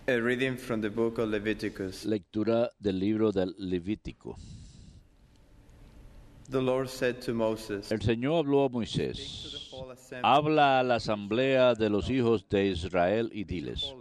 A reading from the book of Leviticus. Lectura del libro del Levítico. The Lord said to Moses, El Señor habló a Moisés: habla a la asamblea de los hijos de Israel y diles: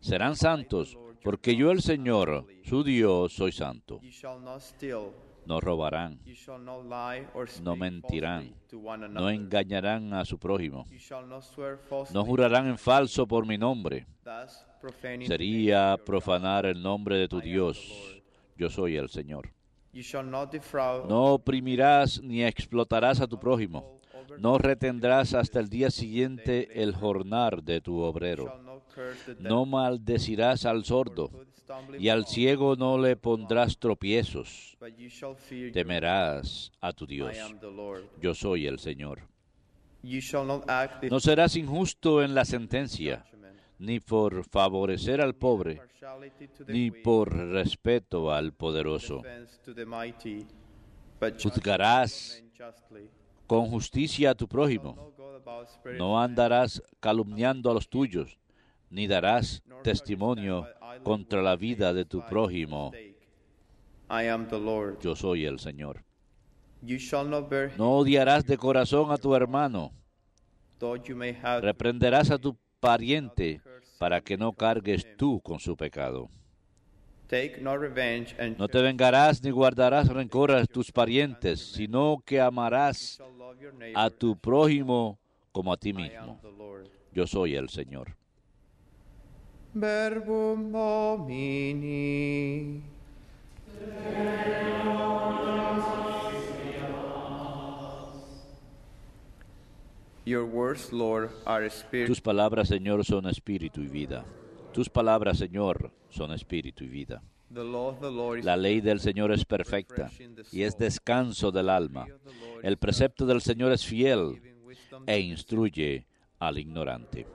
serán santos, porque yo el Señor, su Dios, soy santo. You shall not steal, No robarán, you shall not lie or speak no mentirán, falsely to one no another. engañarán a su prójimo, You shall not swear falsely, no jurarán en falso por mi nombre. thus profaning the Sería name of your profanar el nombre de tu I am the Dios. Lord. Yo soy el Señor. God. You shall not defraud, No oprimirás ni explotarás a tu prójimo. No retendrás hasta el día siguiente el jornal de tu you obrero. shall not curse the dead, No maldecirás al sordo, put stumbling y al block, ciego no le pondrás tropiezos. but you shall fear your Temerás a tu God. Dios. I am the Lord. Yo soy el Señor. You shall not act No serás injusto en la sentencia, judgment, ni por favorecer al pobre, partiality to the ni weak, por respeto al poderoso. defense to the mighty, but Juzgarás judgment justly. con justicia a tu prójimo. No go about spirit No andarás calumniando a los tuyos, ni darás nor testimonio understand by idle contra la words vida de tu by prójimo. mistake. I am the Lord. Yo soy el Señor. You shall not bear No odiarás de corazón a tu hermano. though you may have Reprenderás a tu pariente para que no cargues tú con su pecado. take no revenge and No te vengarás ni guardarás rencor a tus parientes, sino que amarás shall love your neighbor. a tu prójimo como a ti I am mismo. the Lord. Yo soy el Señor. Verbum Domini. Your words, Lord, are spirit. Tus palabras, Señor, son espíritu y vida. Tus palabras, Señor, son espíritu y vida. The law of the Lord is La ley del Señor es perfecta y es descanso del alma. El precepto del Señor es fiel giving wisdom. e instruye al ignorante.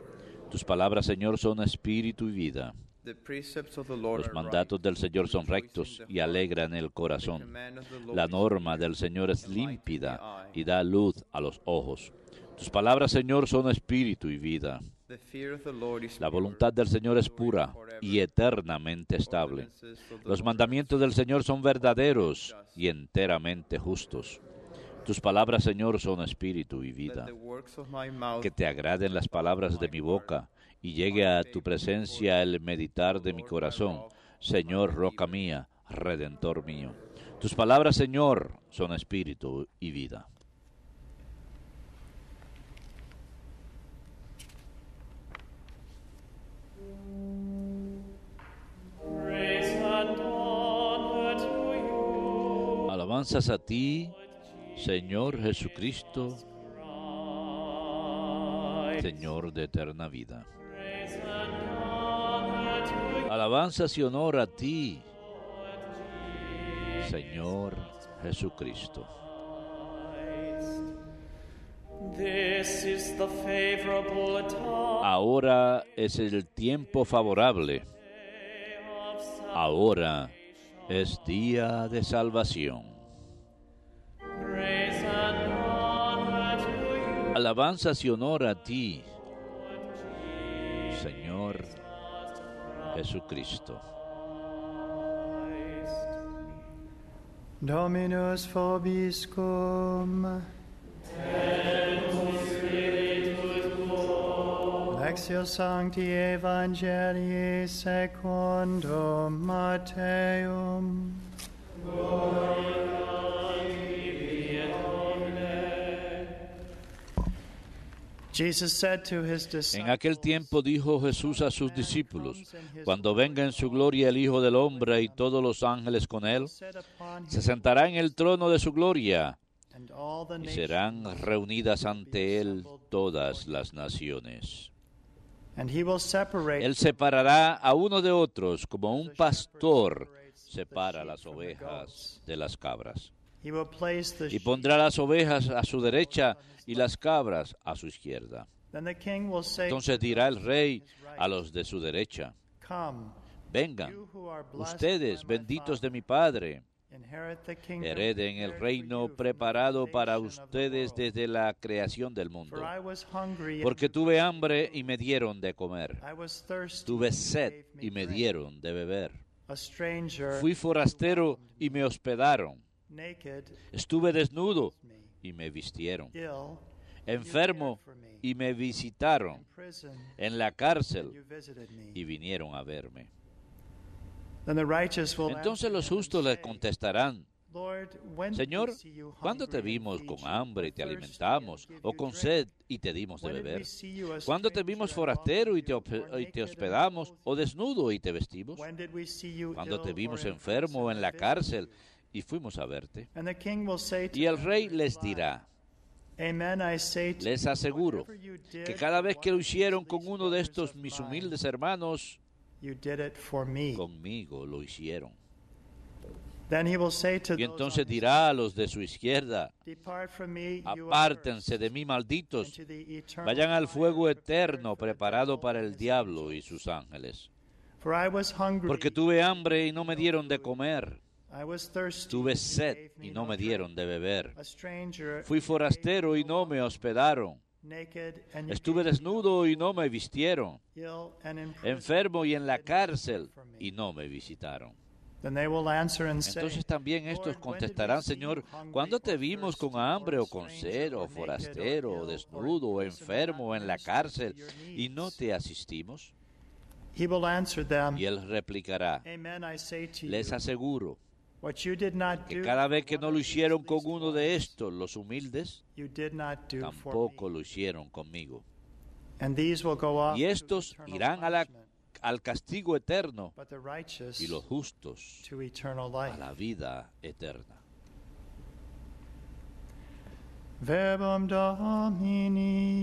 Tus palabras, Señor, son espíritu y vida. The precepts of the Lord Los are mandatos del Señor son rectos y alegran el corazón. La norma del Señor es límpida y da luz a los ojos. Tus palabras, Señor, son espíritu y vida. The fear of the Lord is La pure. voluntad del Señor es pura y eternamente estable. Los mandamientos del Señor son verdaderos y enteramente justos. Tus palabras, Señor, son espíritu y Let vida. the works of my mouth Que te agraden las palabras de mi boca y llegue a tu presencia el meditar de mi corazón, Señor, roca mía, redentor mío. Tus palabras, Señor, son espíritu y vida. Praise and honor to you, Alabanzas a ti, Señor Jesucristo, Christ. Señor de eterna vida. Praise and honor to you, Alabanzas y honor a ti, Señor Jesucristo. This is the favorable time Ahora es el tiempo favorable. of Ahora es día de salvación. praise and honor to you, Alabanzas y honor a ti, Señor Jesucristo. Dominus vobiscum. Lectio Sancti Evangelii secundum Matteum. Jesus said to his En disciples, aquel tiempo dijo Jesús a sus discípulos: cuando venga en su gloria el Hijo del Hombre y todos los ángeles con él, "Sit upon se him, sentará en el trono de su gloria and all the y nations serán reunidas ante él todas las naciones. and he will separate Él separará a uno de otros como un pastor separa las ovejas de las cabras. He will place the Y sheep. pondrá las ovejas a su derecha y las cabras a su izquierda. Then the king will say, Entonces dirá el rey a los de su derecha: Come, vengan, you who are blessed ustedes by my benditos de Father, mi Padre, Hereden el reino preparado para ustedes desde la creación del mundo. Porque tuve hambre y me dieron de comer. Tuve sed y me dieron de beber. Fui forastero y me hospedaron. Estuve desnudo y me vistieron. Enfermo y me visitaron. En la cárcel y vinieron a verme. Entonces los justos le contestarán: Señor, ¿cuándo te vimos con hambre y te alimentamos, o con sed y te dimos de beber? ¿Cuándo te vimos forastero y te hospedamos, o desnudo y te vestimos? ¿Cuándo te vimos enfermo o en la cárcel y fuimos a verte? Y el rey les dirá: les aseguro que cada vez que lo hicieron con uno de estos mis humildes hermanos, conmigo lo hicieron. Y entonces dirá a los de su izquierda: apártense de mí, malditos, vayan al fuego eterno preparado para el diablo y sus ángeles. Porque tuve hambre y no me dieron de comer. Tuve sed y no me dieron de beber. Fui forastero y no me hospedaron. Estuve desnudo y no me vistieron. Enfermo y en la cárcel y no me visitaron. Entonces también estos contestarán: Señor, ¿cuándo te vimos con hambre o con sed, o forastero, o desnudo, o enfermo, o en la cárcel, y no te asistimos? Y él replicará: les aseguro que cada vez que no lo hicieron con uno de estos, los humildes, tampoco lo hicieron conmigo. Y estos irán al castigo eterno, y los justos a la vida eterna. Verbum Domini.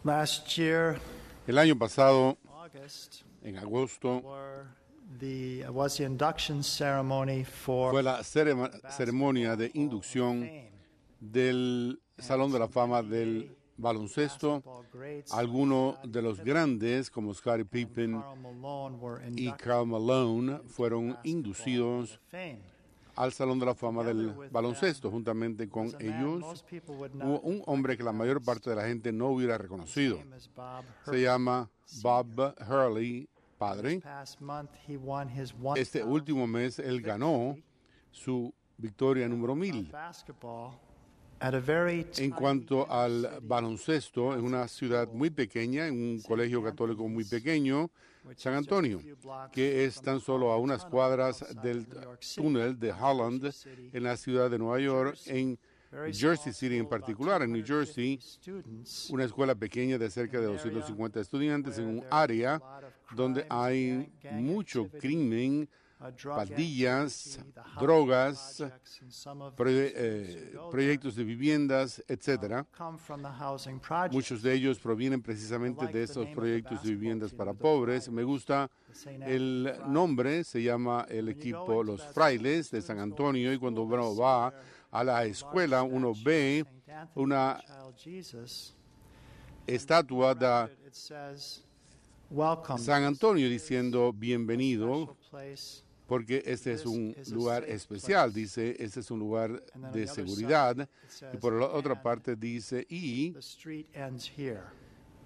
Last year, El año pasado, August, en agosto, was the induction ceremony for fue la ceremonia de inducción del Salón de la Fama del baloncesto. Algunos de los grandes, como Scottie Pippen Karl Malone were y inducted Karl Malone, fueron inducidos fame. al Salón de la Fama del baloncesto. Juntamente con ellos hubo un hombre que la mayor parte de la gente no hubiera reconocido. Se llama Bob Hurley, padre. Este último mes él ganó su victoria número 1000. En cuanto al baloncesto, en una ciudad muy pequeña, en un colegio católico muy pequeño, San Antonio, que es tan solo a unas cuadras del túnel de Holland en la ciudad de Nueva York, en Jersey City en particular, en New Jersey, una escuela pequeña de cerca de 250 estudiantes en un área donde hay mucho crimen, pandillas, drogas, proyectos de viviendas, etcétera. Muchos de ellos provienen precisamente de esos proyectos de viviendas para pobres. Me gusta el nombre, se llama el equipo Los Frailes de San Antonio, y cuando uno va a la escuela uno ve una estatua de San Antonio diciendo bienvenido, porque este es un lugar especial, dice, este es un lugar de seguridad, y por la otra parte dice, y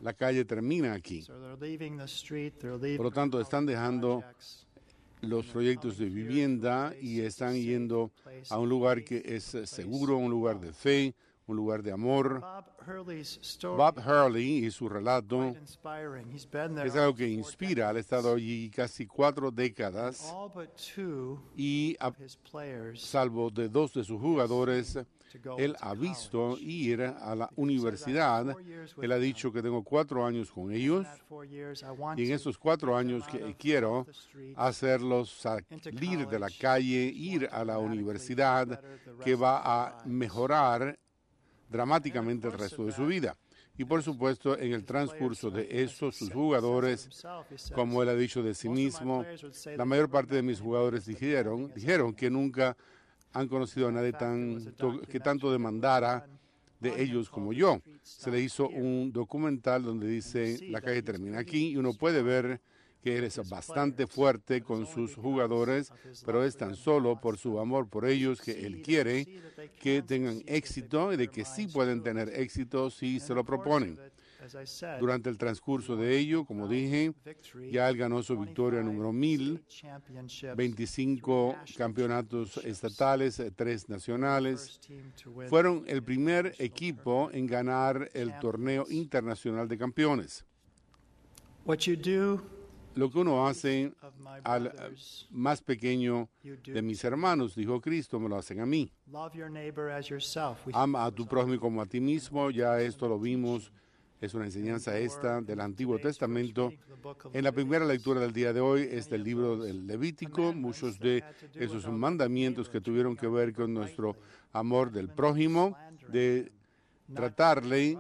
la calle termina aquí. Por lo tanto, están dejando los proyectos de vivienda y están yendo a un lugar que es seguro, un lugar de fe, un lugar de amor. Bob Hurley y su relato es algo que inspira. Él ha estado allí casi 4 décadas y, salvo de 2 de sus jugadores, él ha visto ir a la universidad. Él ha dicho que tengo 4 años con ellos, y en esos 4 años que quiero hacerlos salir de la calle, ir a la universidad, que va a mejorar dramáticamente el resto de su vida. Y por supuesto, en el transcurso de eso, sus jugadores, como él ha dicho de sí mismo, la mayor parte de mis jugadores dijeron que nunca han conocido a nadie que tanto demandara de ellos como yo. Se le hizo un documental donde dice, la calle termina aquí, y uno puede ver que él es bastante fuerte con sus jugadores, pero es tan solo por su amor por ellos que él quiere que tengan éxito y de que sí pueden tener éxito si se lo proponen. Durante el transcurso de ello, como dije, ya él ganó su victoria número 1000, 25 campeonatos estatales, 3 nacionales. Fueron el primer equipo en ganar el torneo internacional de campeones. Lo que uno hace al más pequeño de mis hermanos, dijo Cristo, me lo hacen a mí. Ama a tu prójimo como a ti mismo, ya esto lo vimos, es una enseñanza esta del Antiguo Testamento. En la primera lectura del día de hoy es del libro del Levítico, muchos de esos mandamientos que tuvieron que ver con nuestro amor del prójimo, de tratarle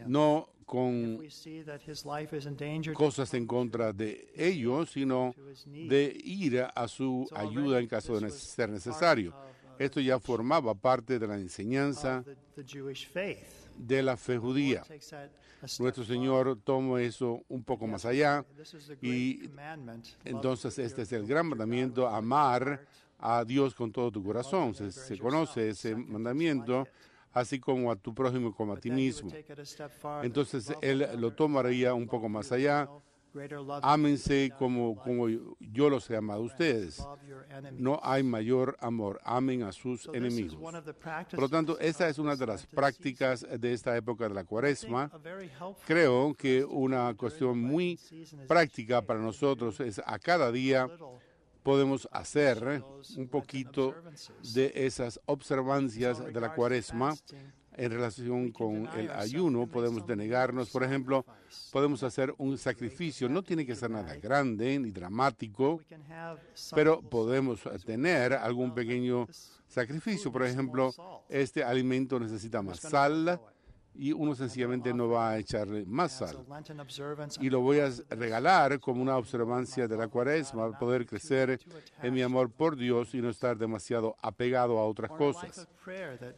no con cosas en contra de ellos, sino de ir a su ayuda en caso de ser necesario. Esto ya formaba parte de la enseñanza de la fe judía. Nuestro Señor tomó eso un poco más allá y entonces este es el gran mandamiento, amar a Dios con todo tu corazón. Se conoce ese mandamiento, así como a tu prójimo como a ti mismo. Entonces él lo tomaría un poco más allá. Ámense como yo los he amado a ustedes. No hay mayor amor. Amen a sus enemigos. Por lo tanto, esta es una de las prácticas de esta época de la Cuaresma. Creo que una cuestión muy práctica para nosotros es a cada día podemos hacer un poquito de esas observancias de la Cuaresma en relación con el ayuno. Podemos denegarnos, por ejemplo, podemos hacer un sacrificio. No tiene que ser nada grande ni dramático, pero podemos tener algún pequeño sacrificio. Por ejemplo, este alimento necesita más sal y uno sencillamente no va a echarle más sal. Y lo voy a regalar como una observancia de la Cuaresma, poder crecer en mi amor por Dios y no estar demasiado apegado a otras cosas.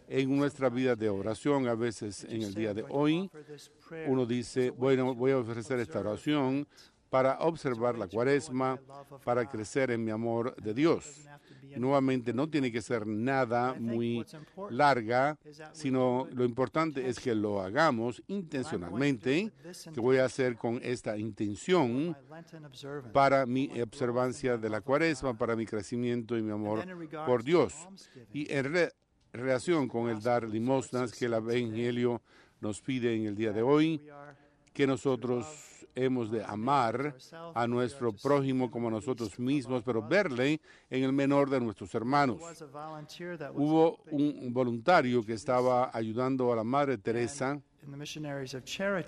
En nuestra vida de oración, a veces en el día de hoy, uno dice, bueno, voy a ofrecer esta oración para observar la Cuaresma, para crecer en mi amor de Dios. Nuevamente, no tiene que ser nada muy larga, sino lo importante es que lo hagamos intencionalmente, que voy a hacer con esta intención para mi observancia de la Cuaresma, para mi crecimiento y mi amor por Dios. Y en relación con el dar limosnas que el Evangelio nos pide en el día de hoy, que nosotros hemos de amar a nuestro prójimo como a nosotros mismos, pero verle en el menor de nuestros hermanos. Hubo un voluntario que estaba ayudando a la Madre Teresa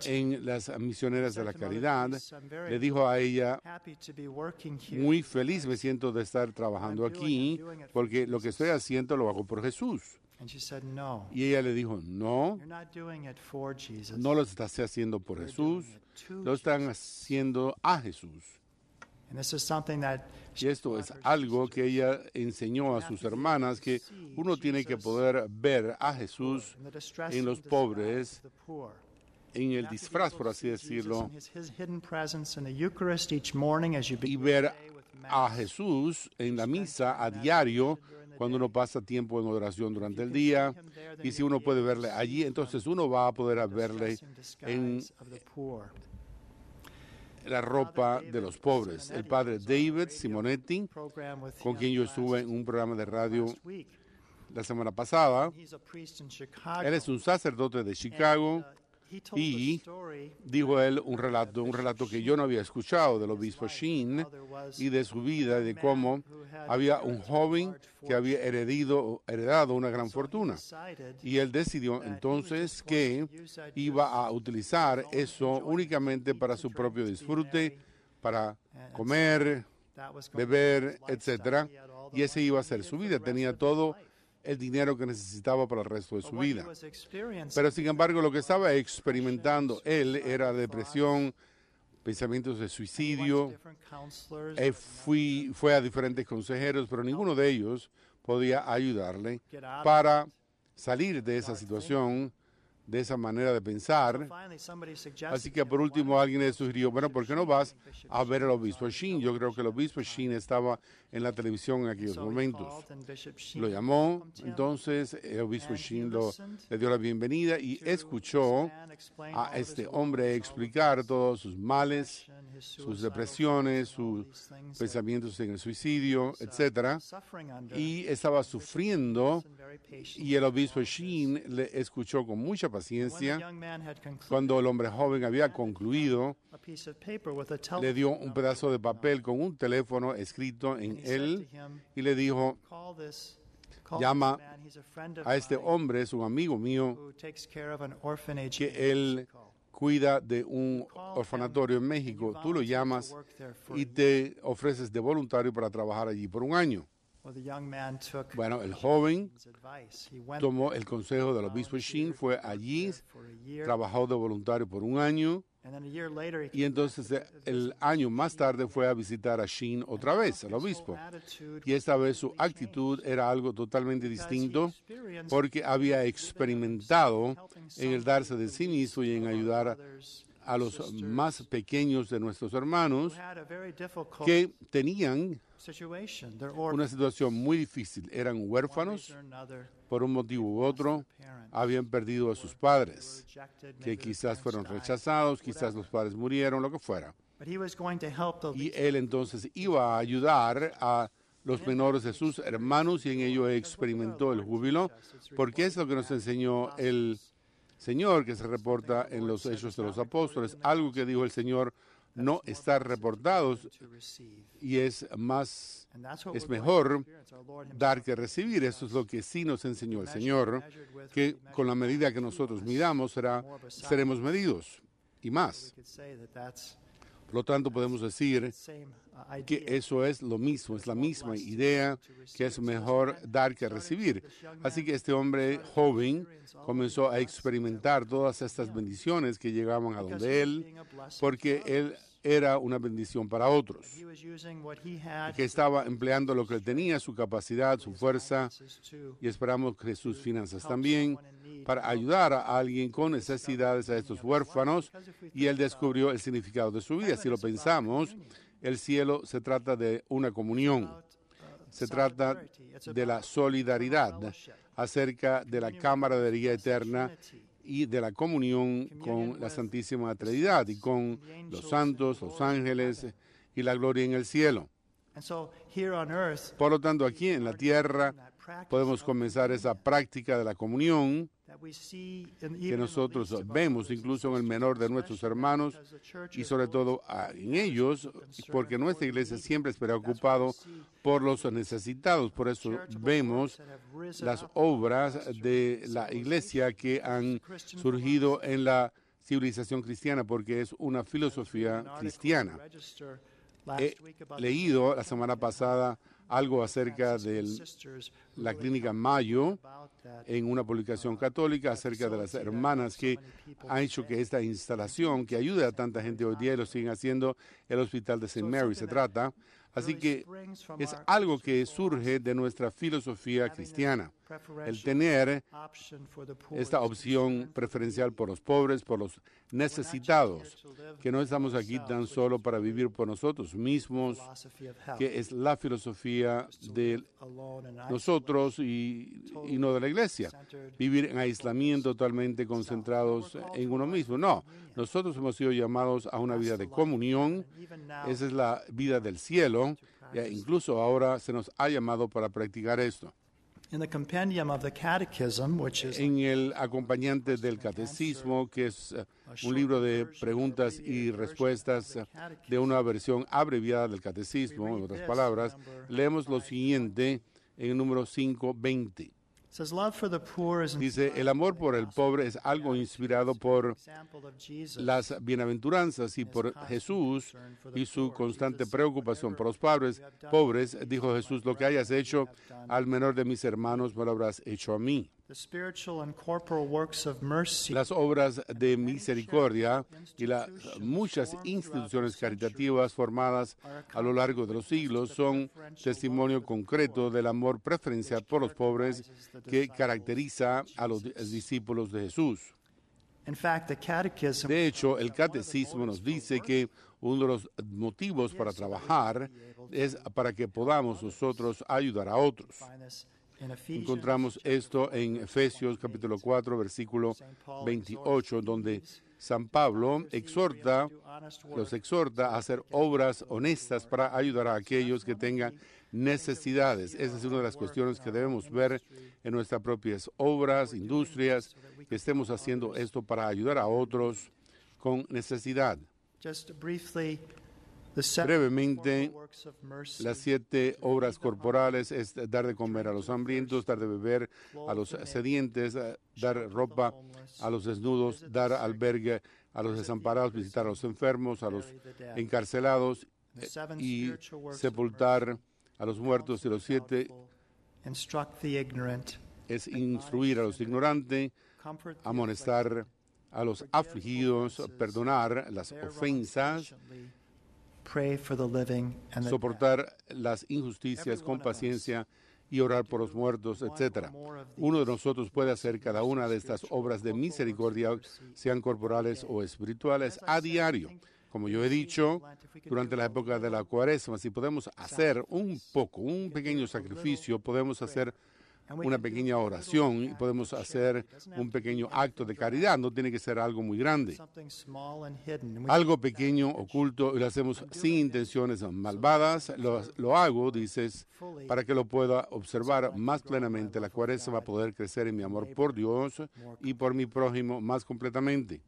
en las misioneras de la caridad. Le dijo a ella, muy feliz me siento de estar trabajando aquí, porque lo que estoy haciendo lo hago por Jesús. Y ella le dijo, no lo estás haciendo por Jesús, lo están haciendo a Jesús. Y esto es algo que ella enseñó a sus hermanas, que uno tiene que poder ver a Jesús en los pobres, en el disfraz, por así decirlo, y ver a Jesús en la misa a diario, cuando uno pasa tiempo en oración durante el día, y si uno puede verle allí, entonces uno va a poder verle en la ropa de los pobres. El padre David Simonetti, con quien yo estuve en un programa de radio la semana pasada, él es un sacerdote de Chicago, y dijo él un relato que yo no había escuchado del obispo Sheen y de su vida, de cómo había un joven que había heredado una gran fortuna. Y él decidió entonces que iba a utilizar eso únicamente para su propio disfrute, para comer, beber, etc. Y ese iba a ser su vida. Tenía todo el dinero que necesitaba para el resto de But su what he vida. was experiencing Pero sin embargo, lo que estaba experimentando él era depresión, pensamientos de he went to suicidio. different counselors, Fue a diferentes consejeros, pero ninguno de ellos podía ayudarle get out of para salir de esa situación, de esa manera de pensar. Finally, somebody suggested Así que to him, por "Why último don't alguien le sugirió, bueno, ¿por qué no vas Bishop a ver al Sheen obispo was on Sheen? Yo creo que el obispo Sheen estaba en la televisión en aquellos So he momentos. called and Bishop Sheen Lo llamó, welcomed him, entonces el obispo and he Sheen listened le dio la bienvenida y to escuchó this man explain a all of his este woes, hombre all of explicar his todos sus males, depression, his sus suicidal depresiones, thoughts, and all sus these things that pensamientos en el suicidio, he was, etcétera, suffering under. y estaba sufriendo. Listened very patiently Y el to obispo all of this. Sheen le escuchó con mucha When the paciencia. young man had concluded, Cuando el hombre joven había concluido, a piece of paper with a le telephone dio un number pedazo de written on papel it. con un teléfono escrito en And he said él to him, y le dijo, Call llama this man, he's a friend of a este mine hombre, es un amigo mío, who takes care of an orphanage in que él Mexico. cuida de un Call orfanatorio en him, México. and you Tú lo volunteer to llamas work there for a y year. te ofreces de voluntario para trabajar allí por un año. Well, the young man took Bueno, el joven his advice. He went tomó el consejo del obispo Sheen, fue allí, for a year, trabajó de voluntario por un año and then a year later he y entonces el año más tarde fue a visitar a Sheen otra vez, al obispo. Y esta vez su actitud era algo totalmente distinto porque había experimentado en el darse de sí mismo y en ayudar a los más pequeños de nuestros hermanos que tenían una situación muy difícil. Eran huérfanos por un motivo u otro, habían perdido a sus padres, que quizás fueron rechazados, quizás los padres murieron, lo que fuera. Y él entonces iba a ayudar a los menores de sus hermanos y en ello experimentó el júbilo, porque es lo que nos enseñó el Señor, que se reporta en los Hechos de los Apóstoles. Algo que dijo el Señor, no estar reportados, y es mejor dar que recibir. Eso es lo que sí nos enseñó el Señor, que con la medida que nosotros midamos seremos medidos y más. Por lo tanto, podemos decir que eso es lo mismo, es la misma idea, que es mejor dar que recibir. Así que este hombre joven comenzó a experimentar todas estas bendiciones que llegaban a donde él, porque él era una bendición para otros, que estaba empleando lo que él tenía, su capacidad, su fuerza, y esperamos que sus finanzas también, para ayudar a alguien con necesidades, a estos huérfanos, y él descubrió el significado de su vida. Si lo pensamos, el cielo se trata de una comunión, se trata de la solidaridad acerca de la camaradería eterna y de la comunión con la Santísima Trinidad y con los santos, los ángeles y la gloria en el cielo. Por lo tanto, aquí en la tierra podemos comenzar esa práctica de la comunión que nosotros vemos incluso en el menor de nuestros hermanos y sobre todo en ellos, porque nuestra iglesia siempre es preocupado por los necesitados. Por eso vemos las obras de la iglesia que han surgido en la civilización cristiana, porque es una filosofía cristiana. He leído la semana pasada algo acerca de la clínica Mayo en una publicación católica acerca de las hermanas que han hecho que esta instalación que ayude a tanta gente hoy día y lo siguen haciendo, el hospital de St. Mary se trata. Así que es algo que surge de nuestra filosofía cristiana, el tener esta opción preferencial por los pobres, por los necesitados, que no estamos aquí tan solo para vivir por nosotros mismos, que es la filosofía de nosotros y no de la iglesia, vivir en aislamiento totalmente concentrados en uno mismo. No, nosotros hemos sido llamados a una vida de comunión, esa es la vida del cielo, e incluso ahora se nos ha llamado para practicar esto. En el acompañante del catecismo, que es un libro de preguntas y respuestas de una versión abreviada del catecismo, en otras palabras, leemos lo siguiente en el número 520. Says love for the poor is Dice, el amor por el pobre es algo inspirado por example of Jesus. las bienaventuranzas y por Jesús y su constante preocupación por los pobres. Dijo Jesús, lo que hayas hecho al menor de mis hermanos me lo habrás hecho a mí. The spiritual and corporal works of mercy Las obras de misericordia y las muchas instituciones caritativas formadas a lo largo de los siglos son testimonio concreto del amor preferencial por los pobres que caracteriza a los discípulos de Jesús. In fact, the catechism De hecho, el catecismo nos dice que uno de los motivos para trabajar es para que podamos nosotros ayudar a otros. find this in Ephesians Encontramos esto en Efesios capítulo 4, versículo 28, donde San Pablo los exhorta a hacer obras honestas para ayudar a aquellos que tengan necesidades. Esa es una de las cuestiones que debemos ver en nuestras propias obras, industrias, que estemos haciendo esto para ayudar a otros con necesidad. Just briefly, the seven Brevemente, corporal works of mercy las 7 obras corporales es dar de comer a los hambrientos, dar de beber a los sedientes, dar ropa a los desnudos, dar albergue a los desamparados, visitar a los enfermos, a los encarcelados y sepultar a los muertos. Y los 7 instruct the ignorant, es instruir a los ignorantes, comfort the amonestar a los afligidos, perdonar las ofensas, pray for the living and the dead. soportar las injusticias con paciencia y orar por los muertos, etc. Uno de nosotros puede hacer cada una de estas obras de misericordia, sean corporales o espirituales, a diario. Como yo he dicho, durante la época de la Cuaresma, si podemos hacer un pequeño sacrificio, podemos hacer una pequeña oración y podemos hacer un pequeño acto de caridad. No tiene que ser algo muy grande. Something small and hidden. We Algo pequeño, oculto, y lo hacemos sin intenciones malvadas. Lo hago, dices, para que lo pueda observar más plenamente. La Cuaresma va a poder crecer en mi amor por Dios y por mi prójimo más completamente.